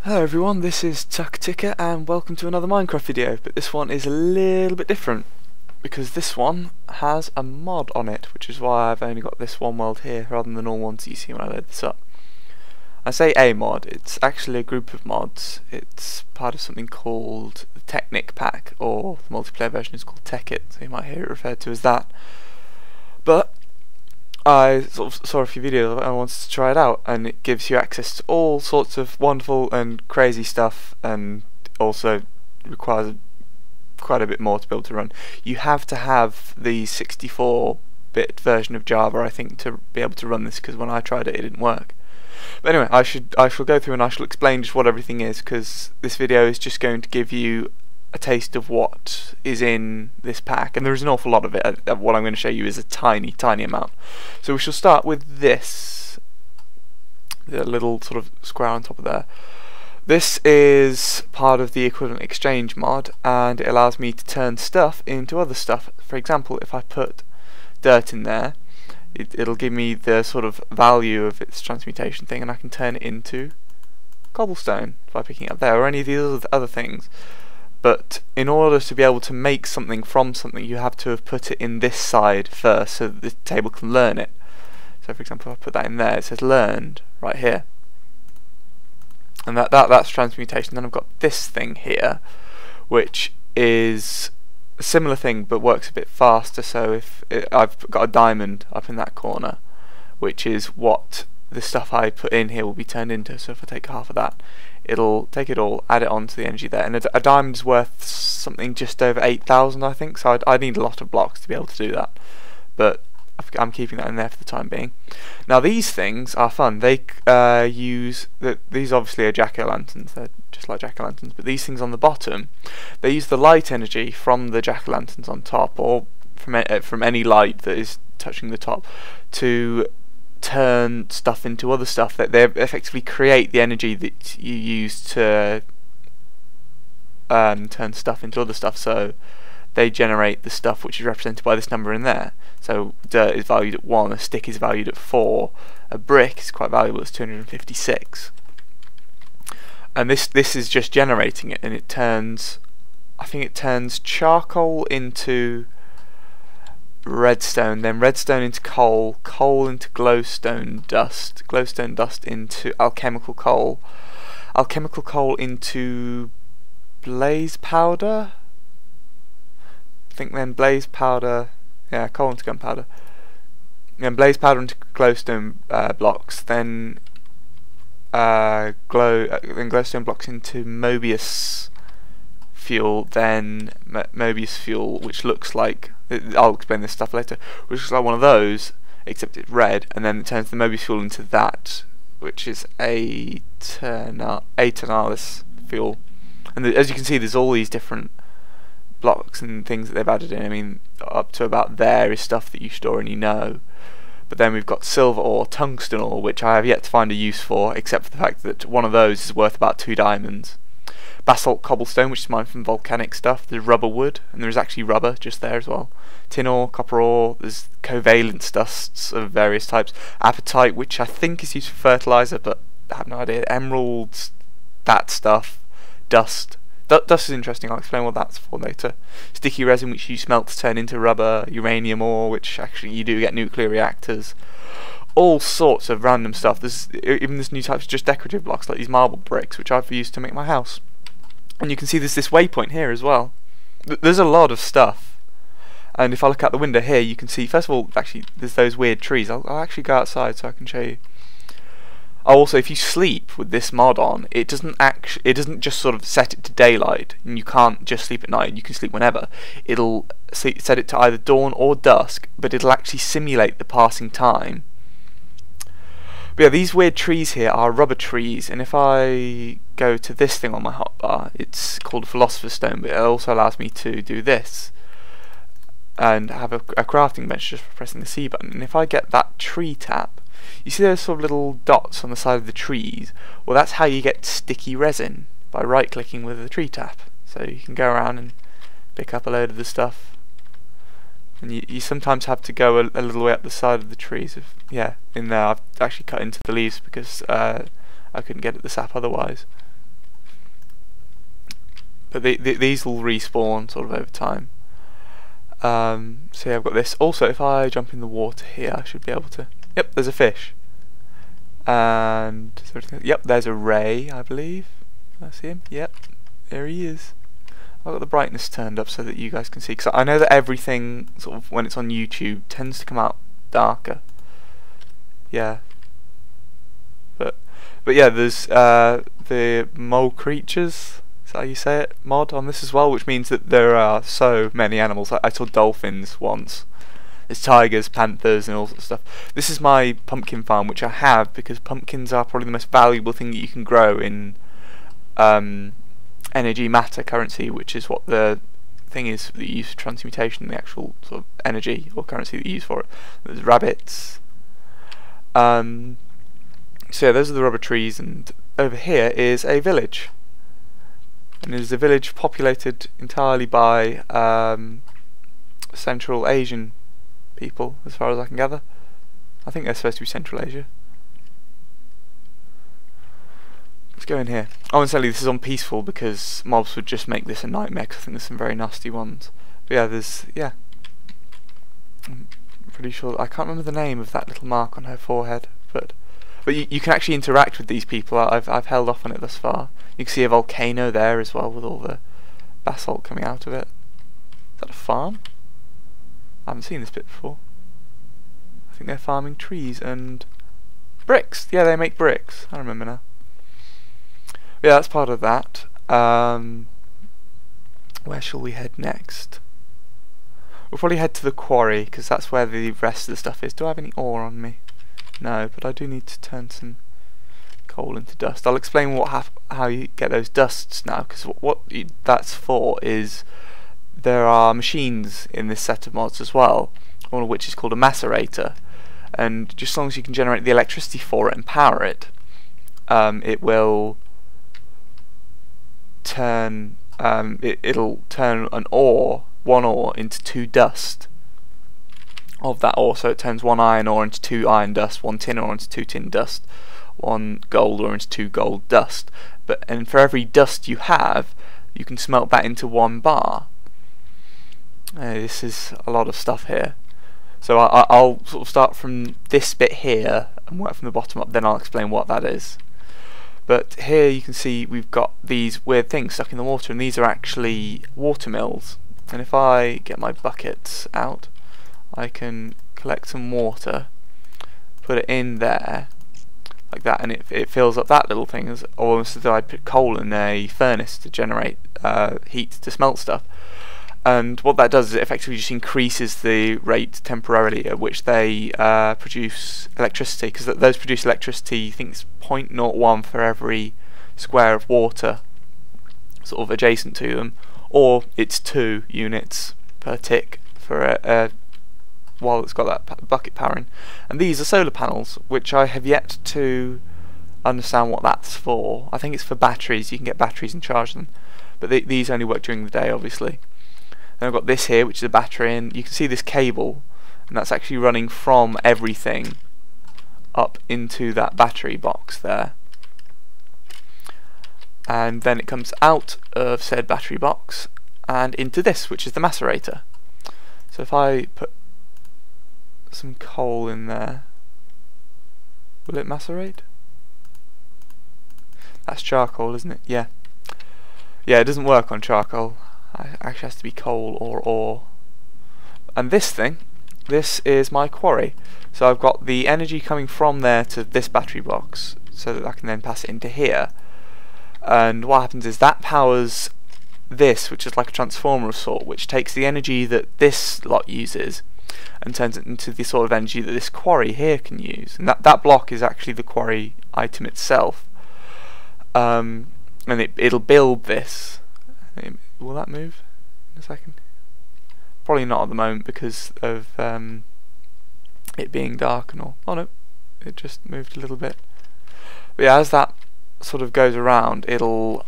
Hello everyone, this is TuckerTicker and welcome to another Minecraft video, but this one is a little bit different because this one has a mod on it, which is why I've only got this one world here rather than the normal ones you see when I load this up. I say a mod, it's actually a group of mods. It's part of something called the Technic pack, or the multiplayer version is called Techit, so you might hear it referred to as that. But I sort of saw a few videos of it and I wanted to try it out, and it gives you access to all sorts of wonderful and crazy stuff, and also requires quite a bit more to be able to run. You have to have the 64-bit version of Java, I think, to be able to run this, because when I tried it, it didn't work. But anyway, I shall go through and I shall explain just what everything is, because this video is just going to give you a taste of what is in this pack, and there is an awful lot of it. What I'm going to show you is a tiny amount. So we shall start with this, the little sort of square on top of there. This is part of the equivalent exchange mod, and it allows me to turn stuff into other stuff. For example, if I put dirt in there, it'll give me the sort of value of its transmutation thing, and I can turn it into cobblestone by picking it up there, or any of these other things. But in order to be able to make something from something, you have to have put it in this side first, so that the table can learn it. So for example, if I put that in there, it says learned right here, and that's transmutation. Then I've got this thing here, which is a similar thing but works a bit faster. So if I've got a diamond up in that corner, which is what the stuff I put in here will be turned into. So if I take half of that, it'll take it all, add it onto the energy there, and a diamond's worth something just over 8,000, I think, so I'd need a lot of blocks to be able to do that, but I'm keeping that in there for the time being. Now these things are fun. They these obviously are jack-o'-lanterns, they're just like jack-o'-lanterns, but these things on the bottom, they use the light energy from the jack-o'-lanterns on top, or from any light that is touching the top, to turn stuff into other stuff. That they effectively create the energy that you use to turn stuff into other stuff. So they generate the stuff which is represented by this number in there. So dirt is valued at 1, a stick is valued at 4, a brick is quite valuable, it's 256. And this is just generating it, and it turns, I think it turns charcoal into redstone, then redstone into coal, coal into glowstone dust into alchemical coal, alchemical coal into blaze powder, I think, then blaze powder, yeah, coal into gunpowder, then blaze powder into glowstone blocks, then glowstone blocks into Mobius fuel, then Mobius fuel, which looks like, I'll explain this stuff later, which looks like one of those, except it's red, and then it turns the Mobius fuel into that, which is Aeternalis fuel. And as you can see, there's all these different blocks and things that they've added in. I mean, up to about there is stuff that you should already know. But then we've got silver ore, tungsten ore, which I have yet to find a use for, except for the fact that one of those is worth about 2 diamonds. Basalt cobblestone, which is mined from volcanic stuff. There's rubber wood, and there's actually rubber just there as well. Tin ore, copper ore, there's covalent dusts of various types. Apatite, which I think is used for fertilizer, but I have no idea. Emeralds, that stuff. Dust. Dust is interesting, I'll explain what that's for later. Sticky resin, which you smelt to turn into rubber. Uranium ore, which actually you do get nuclear reactors. All sorts of random stuff. There's even this new types of just decorative blocks, like these marble bricks, which I've used to make my house. And you can see there's this waypoint here as well. There's a lot of stuff. And if I look out the window here, you can see, first of all, actually, there's those weird trees. I'll actually go outside so I can show you. Oh, also, if you sleep with this mod on, it doesn't just sort of set it to daylight, and you can't just sleep at night. You can sleep whenever. It'll set it to either dawn or dusk, but it'll actually simulate the passing time. But yeah, these weird trees here are rubber trees, and if I go to this thing on my hotbar, it's called a philosopher's stone, but it also allows me to do this and have a crafting bench just for pressing the C button. And if I get that tree tap, you see those sort of little dots on the side of the trees? Well, that's how you get sticky resin, by right clicking with the tree tap. So you can go around and pick up a load of the stuff and you sometimes have to go a little way up the side of the trees. Yeah, in there I've actually cut into the leaves because I couldn't get at the sap otherwise. but these will respawn sort of over time. So yeah, I've got this. Also, if I jump in the water here, I should be able to. Yep, there's a fish. And yep, there's a ray, I believe. I see him. Yep, there he is. I've got the brightness turned up so that you guys can see, because I know that everything sort of when it's on YouTube tends to come out darker. Yeah. But yeah, there's the mole creatures. Is that how you say it? Mod on this as well, which means that there are so many animals. I saw dolphins once. There's tigers, panthers, and all sorts of stuff. This is my pumpkin farm, which I have because pumpkins are probably the most valuable thing that you can grow in energy matter currency, which is what the thing is that you use for transmutation, the actual sort of energy or currency that you use for it. There's rabbits. So yeah, those are the rubber trees, and over here is a village. And it is a village populated entirely by Central Asian people, as far as I can gather. I think they're supposed to be Central Asia. Let's go in here. Oh, and sadly this is on peaceful because mobs would just make this a nightmare, because I think there's some very nasty ones. But yeah, yeah. I'm pretty sure, I can't remember the name of that little mark on her forehead, but you can actually interact with these people. I've held off on it thus far. You can see a volcano there as well with all the basalt coming out of it. Is that a farm? I haven't seen this bit before. I think they're farming trees and bricks. Yeah, they make bricks. I remember now. Yeah, that's part of that. Where shall we head next? We'll probably head to the quarry, because that's where the rest of the stuff is. Do I have any ore on me? No, but I do need to turn some coal into dust. I'll explain how you get those dusts now, because what that's for is there are machines in this set of mods as well, one of which is called a macerator, and just as long as you can generate the electricity for it and power it, it will turn it'll turn one ore into 2 dust of that ore. So it turns 1 iron ore into 2 iron dust, 1 tin ore into 2 tin dust, 1 gold ore into 2 gold dust. And for every dust you have, you can smelt that into 1 bar. This is a lot of stuff here. So I'll sort of start from this bit here and work from the bottom up, then I'll explain what that is. But here you can see we've got these weird things stuck in the water, and these are actually water mills. And if I get my buckets out, I can collect some water, put it in there, like that, and it fills up that little thing, as almost as though I'd put coal in a furnace to generate heat to smelt stuff. And what that does is it effectively just increases the rate temporarily at which they produce electricity, because those produce electricity, I think it's 0.01 for every square of water sort of adjacent to them, or it's 2 units per tick for while it's got that bucket powering. And these are solar panels, which I have yet to understand what that's for. I think it's for batteries. You can get batteries and charge them, but these only work during the day, obviously. Then I've got this here, which is a battery, and you can see this cable, and that's actually running from everything up into that battery box there. And then it comes out of said battery box and into this, which is the macerator. So if I put some coal in there, will it macerate? That's charcoal, isn't it? Yeah. Yeah, it doesn't work on charcoal. It actually has to be coal or ore. And this thing, this is my quarry. So I've got the energy coming from there to this battery box, so that I can then pass it into here. And what happens is that powers this, which is like a transformer of sort, which takes the energy that this lot uses and turns it into the sort of energy that this quarry here can use. And that block is actually the quarry item itself. And it'll build this. Will that move in a second? Probably not at the moment because of it being dark and all. Oh no, it just moved a little bit. But yeah, as that sort of goes around, it'll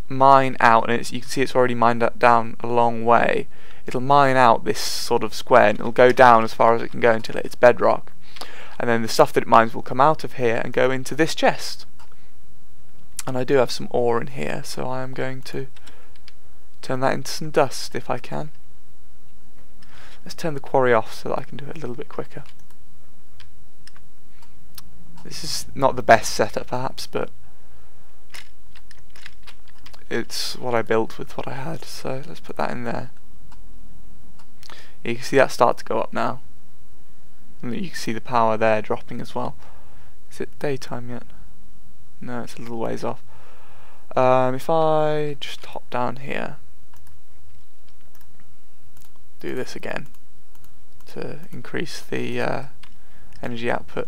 mine out, and you can see it's already mined down a long way. It'll mine out this sort of square, and it'll go down as far as it can go until it's bedrock. And then the stuff that it mines will come out of here and go into this chest. And I do have some ore in here, so I am going to turn that into some dust if I can. Let's turn the quarry off so that I can do it a little bit quicker. This is not the best setup perhaps, but it's what I built with what I had, so let's put that in there. You can see that start to go up now. And you can see the power there dropping as well. Is it daytime yet? No, it's a little ways off. If I just hop down here, do this again to increase the energy output.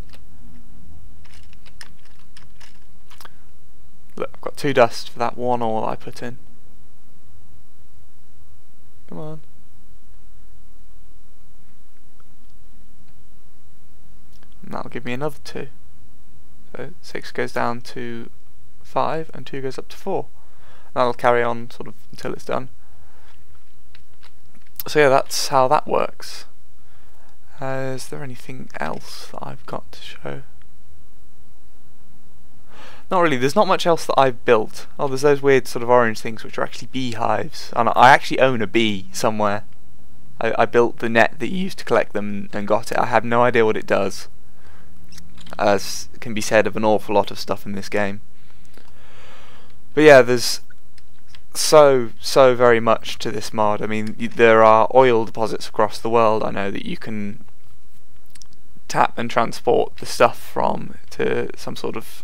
Look, I've got 2 dust for that 1 ore I put in. Come on. And that'll give me another 2. So 6 goes down to 5 and 2 goes up to 4. That'll carry on sort of until it's done. So yeah, that's how that works. Is there anything else that I've got to show? Not really, there's not much else that I've built. Oh, there's those weird sort of orange things which are actually beehives. And I actually own a bee somewhere. I built the net that you use to collect them and got it. I have no idea what it does, as can be said of an awful lot of stuff in this game. But yeah, there's so very much to this mod. I mean, there are oil deposits across the world, I know, that you can tap and transport the stuff from to some sort of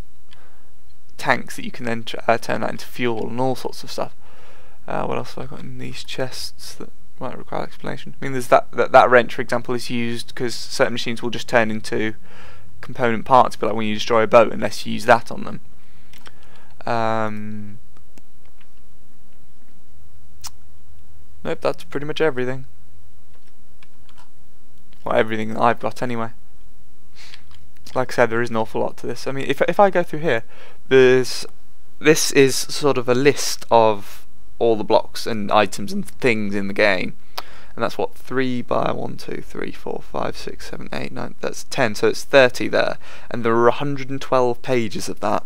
tanks that you can then turn that into fuel and all sorts of stuff. What else have I got in these chests that might require explanation? I mean, there's that wrench, for example, is used because certain machines will just turn into component parts, but like when you destroy a boat, unless you use that on them. Nope, that's pretty much everything. Well, everything that I've got anyway. Like I said, there is an awful lot to this. I mean, if I go through here, this is sort of a list of all the blocks and items and things in the game, and that's what 3 by 1, 2, 3, 4, 5, 6, 7, 8, 9. That's 10. So it's 30 there, and there are 112 pages of that.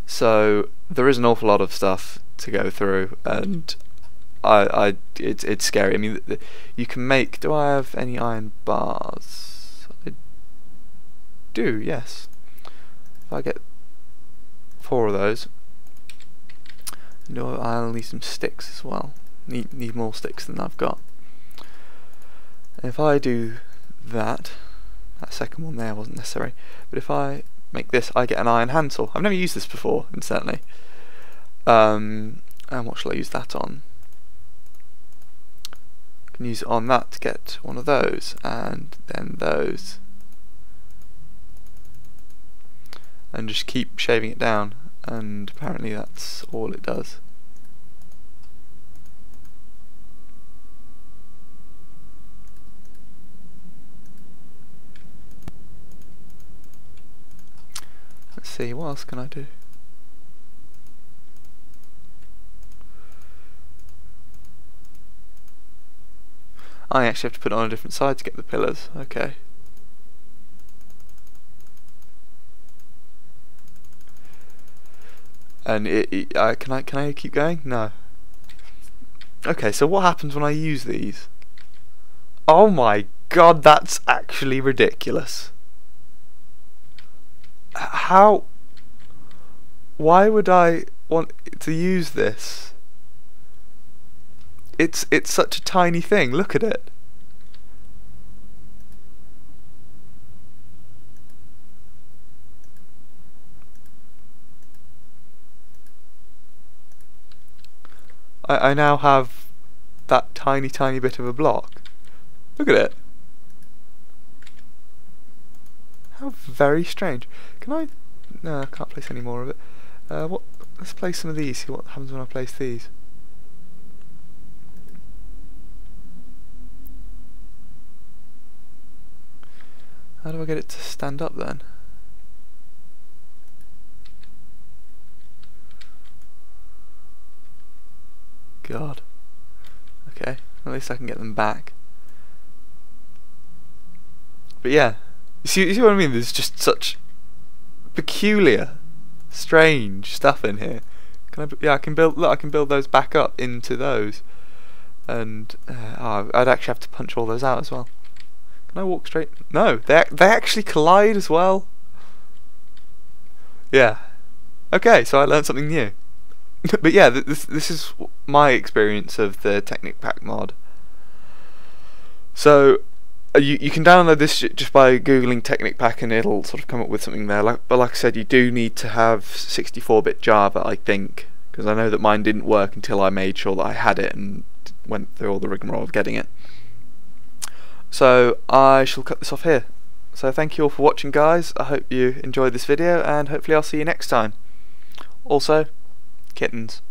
So there is an awful lot of stuff to go through, and it's scary. I mean, you can make. Do I have any iron bars? I do. Yes. If I get 4 of those, no, I'll need some sticks as well. Need more sticks than I've got. And if I do that second one there wasn't necessary. But if I make this, I get an iron handsaw. I've never used this before, incidentally. And what shall I use that on? I can use it on that to get one of those, and then those, and just keep shaving it down. And apparently that's all it does. Let's see, what else can I do? I actually have to put it on a different side to get the pillars. Okay. And can I keep going? No. Okay, so what happens when I use these? Oh my god, that's actually ridiculous. How? Why would I want to use this? It's such a tiny thing. Look at it. I now have that tiny bit of a block. Look at it. How very strange. Can I? No, I can't place any more of it. What? Let's place some of these. See what happens when I place these. How do I get it to stand up then? God. Okay, at least I can get them back. But yeah, you see what I mean? There's just such peculiar, strange stuff in here. Yeah, I can build. Look, I can build those back up into those, and I'd actually have to punch all those out as well. Can I walk straight? No, they actually collide as well. Yeah. Okay, so I learned something new. But yeah, this is my experience of the Technic pack mod. So you can download this just by googling Technic pack, and it'll sort of come up with something there. But like I said, you do need to have 64-bit Java, I think, because I know that mine didn't work until I made sure that I had it and went through all the rigmarole of getting it. So I shall cut this off here. So thank you all for watching, guys. I hope you enjoyed this video, and hopefully I'll see you next time. Also, kittens.